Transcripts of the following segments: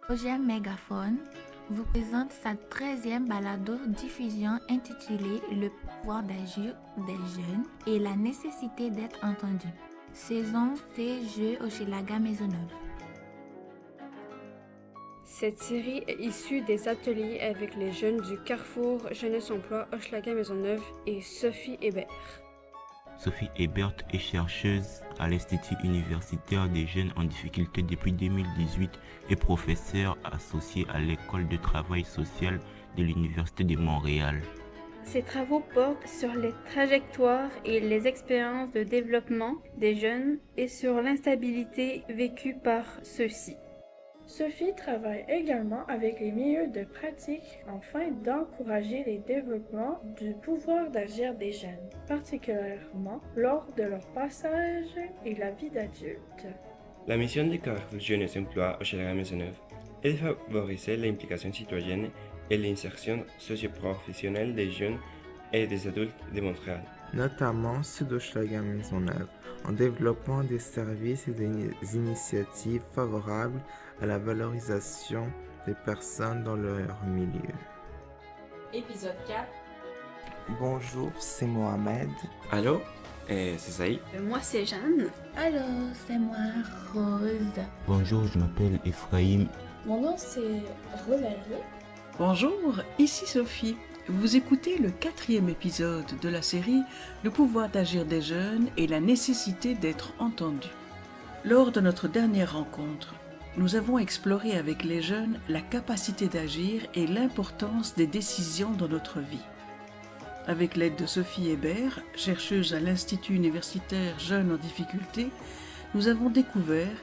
Projet Mégaphone vous présente sa 13e balado-diffusion intitulée Le pouvoir d'agir des jeunes et la nécessité d'être entendu. Saison C-Jeux Hochelaga Maisonneuve. Cette série est issue des ateliers avec les jeunes du Carrefour Jeunesse Emploi Hochelaga Maisonneuve et Sophie Hébert. Sophie Hébert est chercheuse à l'Institut universitaire des jeunes en difficulté depuis 2018 et professeure associée à l'École de travail social de l'Université de Montréal. Ses travaux portent sur les trajectoires et les expériences de développement des jeunes et sur l'instabilité vécue par ceux-ci. Sophie travaille également avec les milieux de pratique afin d'encourager les développements du pouvoir d'agir des jeunes, particulièrement lors de leur passage et la vie d'adulte. La mission du Carrefour Jeunesse Emploi Hochelaga Maisonneuve est de favoriser l'implication citoyenne et l'insertion socio-professionnelle des jeunes et des adultes de Montréal, notamment ceux d'Hochelaga Maisonneuve, en développant des services et des initiatives favorables à la valorisation des personnes dans leur milieu. Épisode 4. Bonjour, c'est Mohamed. Allô, c'est Saïd. Moi, c'est Jeanne. Allô, c'est moi, Rose. Bonjour, je m'appelle Ephraim. Mon nom c'est Rosalie. Bonjour, ici Sophie. Vous écoutez le 4e épisode de la série Le pouvoir d'agir des jeunes et la nécessité d'être entendu. Lors de notre dernière rencontre, nous avons exploré avec les jeunes la capacité d'agir et l'importance des décisions dans notre vie. Avec l'aide de Sophie Hébert, chercheuse à l'Institut universitaire Jeunes en difficulté, nous avons découvert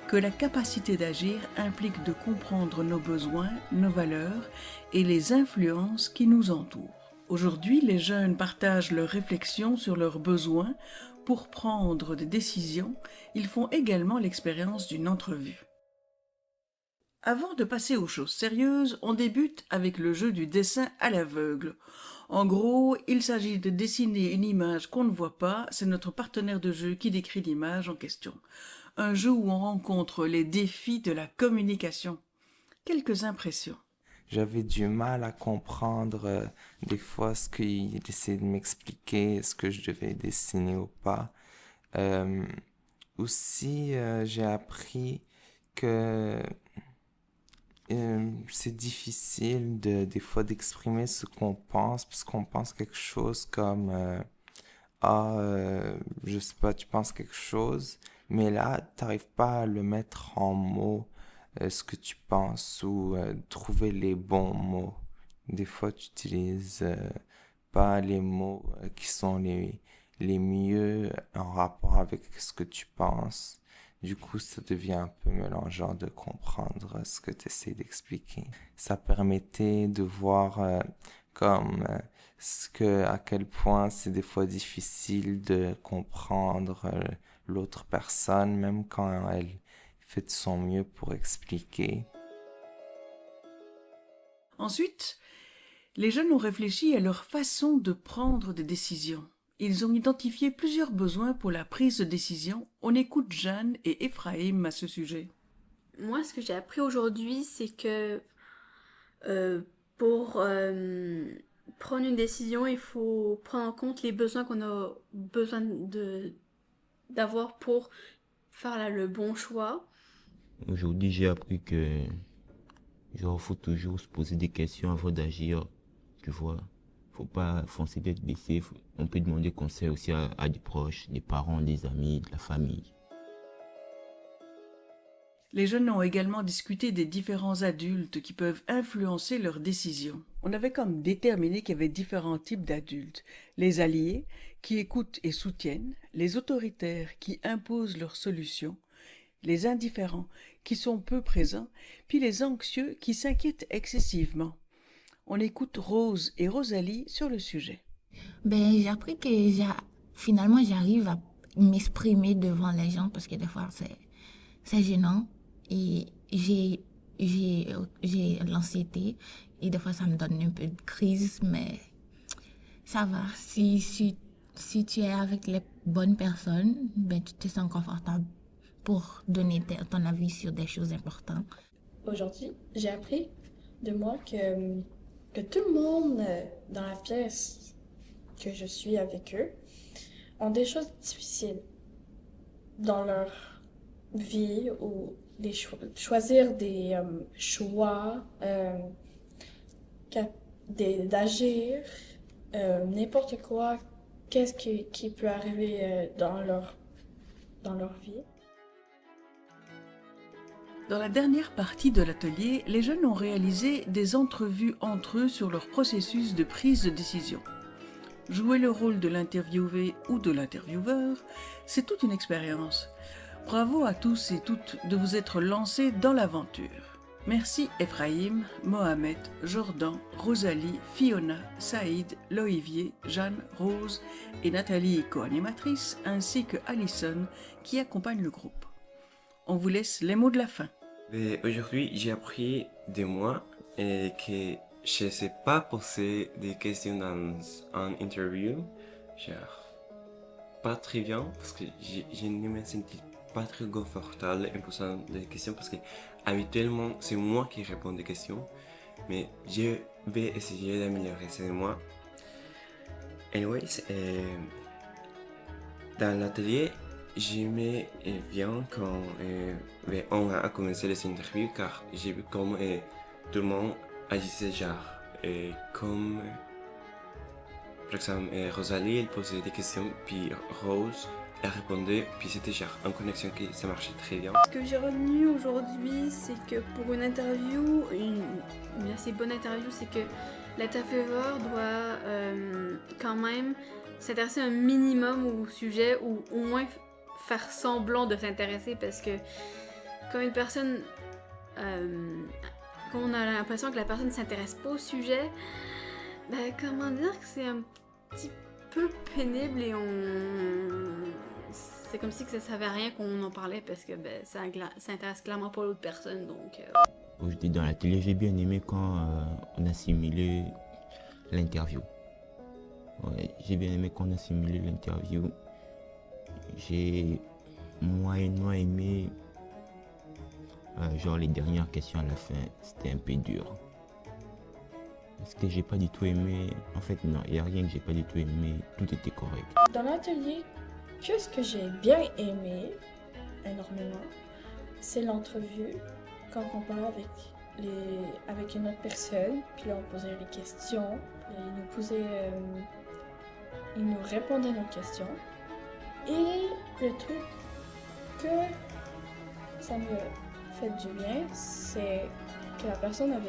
que la capacité d'agir implique de comprendre nos besoins, nos valeurs et les influences qui nous entourent. Aujourd'hui, les jeunes partagent leurs réflexions sur leurs besoins pour prendre des décisions. Ils font également l'expérience d'une entrevue. Avant de passer aux choses sérieuses, on débute avec le jeu du dessin à l'aveugle. En gros, il s'agit de dessiner une image qu'on ne voit pas, c'est notre partenaire de jeu qui décrit l'image en question. Un jeu où on rencontre les défis de la communication. Quelques impressions. J'avais du mal à comprendre des fois ce qu'il essayait de m'expliquer, ce que je devais dessiner ou pas. Aussi, j'ai appris que c'est difficile des fois d'exprimer ce qu'on pense, parce qu'on pense quelque chose comme je sais pas, tu penses quelque chose, mais là, t'arrives pas à le mettre en mots, ce que tu penses, ou trouver les bons mots. Des fois, tu utilises pas les mots qui sont les mieux en rapport avec ce que tu penses. Du coup, ça devient un peu mélangeant de comprendre ce que tu essaies d'expliquer. Ça permettait de voir à quel point c'est des fois difficile de comprendre l'autre personne, même quand elle fait de son mieux pour expliquer. Ensuite, les jeunes ont réfléchi à leur façon de prendre des décisions. Ils ont identifié plusieurs besoins pour la prise de décision. On écoute Jeanne et Ephraim à ce sujet. Moi, ce que j'ai appris aujourd'hui, c'est que pour prendre une décision, il faut prendre en compte les besoins qu'on a besoin d'avoir pour faire le bon choix. Aujourd'hui, j'ai appris que faut toujours se poser des questions avant d'agir, tu vois. Faut pas foncer d'être blessé. On peut demander conseil aussi à des proches, des parents, des amis, de la famille. Les jeunes ont également discuté des différents adultes qui peuvent influencer leurs décisions. On avait comme déterminé qu'il y avait différents types d'adultes. Les alliés, qui écoutent et soutiennent, les autoritaires, qui imposent leurs solutions, les indifférents, qui sont peu présents, puis les anxieux, qui s'inquiètent excessivement. On écoute Rose et Rosalie sur le sujet. J'ai appris que finalement j'arrive à m'exprimer devant les gens parce que des fois c'est gênant et j'ai l'anxiété et des fois ça me donne un peu de crise, mais ça va. Si tu es avec les bonnes personnes, tu te sens confortable pour donner ton avis sur des choses importantes. Aujourd'hui, j'ai appris de moi que tout le monde dans la pièce que je suis avec eux ont des choses difficiles dans leur vie ou choisir des choix, d'agir, n'importe quoi, qu'est-ce qui peut arriver dans leur vie. Dans la dernière partie de l'atelier, les jeunes ont réalisé des entrevues entre eux sur leur processus de prise de décision. Jouer le rôle de l'interviewé ou de l'intervieweur, c'est toute une expérience. Bravo à tous et toutes de vous être lancés dans l'aventure. Merci Ephraïm, Mohamed, Jordan, Rosalie, Fiona, Saïd, Loïvier, Jeanne, Rose et Nathalie, co-animatrice, ainsi que Alison qui accompagne le groupe. On vous laisse les mots de la fin. Aujourd'hui, j'ai appris de moi que je ne sais pas poser des questions dans une interview. Genre, pas très bien, parce que je ne me sentis pas très confortable en posant des questions, parce que habituellement, c'est moi qui réponds des questions. Mais je vais essayer d'améliorer ça de moi. Anyways, dans l'atelier, j'aimais bien quand on a commencé les interviews, car j'ai vu comme tout le monde agissait genre. Comme par exemple Rosalie, elle posait des questions, puis Rose, elle répondait, puis c'était genre en connexion que ça marchait très bien. Ce que j'ai retenu aujourd'hui, c'est que pour une interview, une assez bonne interview, c'est que l'intervieweur doit quand même s'intéresser un minimum au sujet, ou au moins faire semblant de s'intéresser, parce que quand une personne, quand on a l'impression que la personne ne s'intéresse pas au sujet, ben comment dire que c'est un petit peu pénible, et c'est comme si que ça savait à rien qu'on en parlait, parce que ben, ça intéresse clairement pas l'autre personne, donc... Aujourd'hui dans l'atelier, j'ai bien aimé quand on a simulé l'interview. Ouais, j'ai bien aimé quand on a simulé l'interview. J'ai moyennement aimé genre les dernières questions à la fin, c'était un peu dur. Ce que j'ai pas du tout aimé, en fait non, il n'y a rien que j'ai pas du tout aimé, tout était correct. Dans l'atelier, qu'est-ce que j'ai bien aimé énormément, c'est l'entrevue, quand on parle avec une autre personne, puis là on posait les questions, ils nous répondaient à nos questions. Et le truc que ça me fait du bien, c'est que la personne avait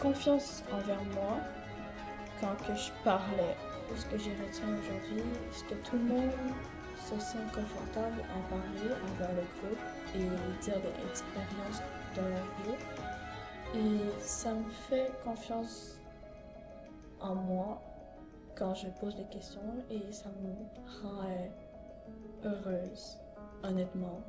confiance envers moi quand que je parlais. Ce que j'ai retenu aujourd'hui, c'est que tout le monde se sent confortable en parler envers le groupe et dire des expériences de leur vie. Et ça me fait confiance en moi quand je pose des questions, et ça me rend heureuse, honnêtement.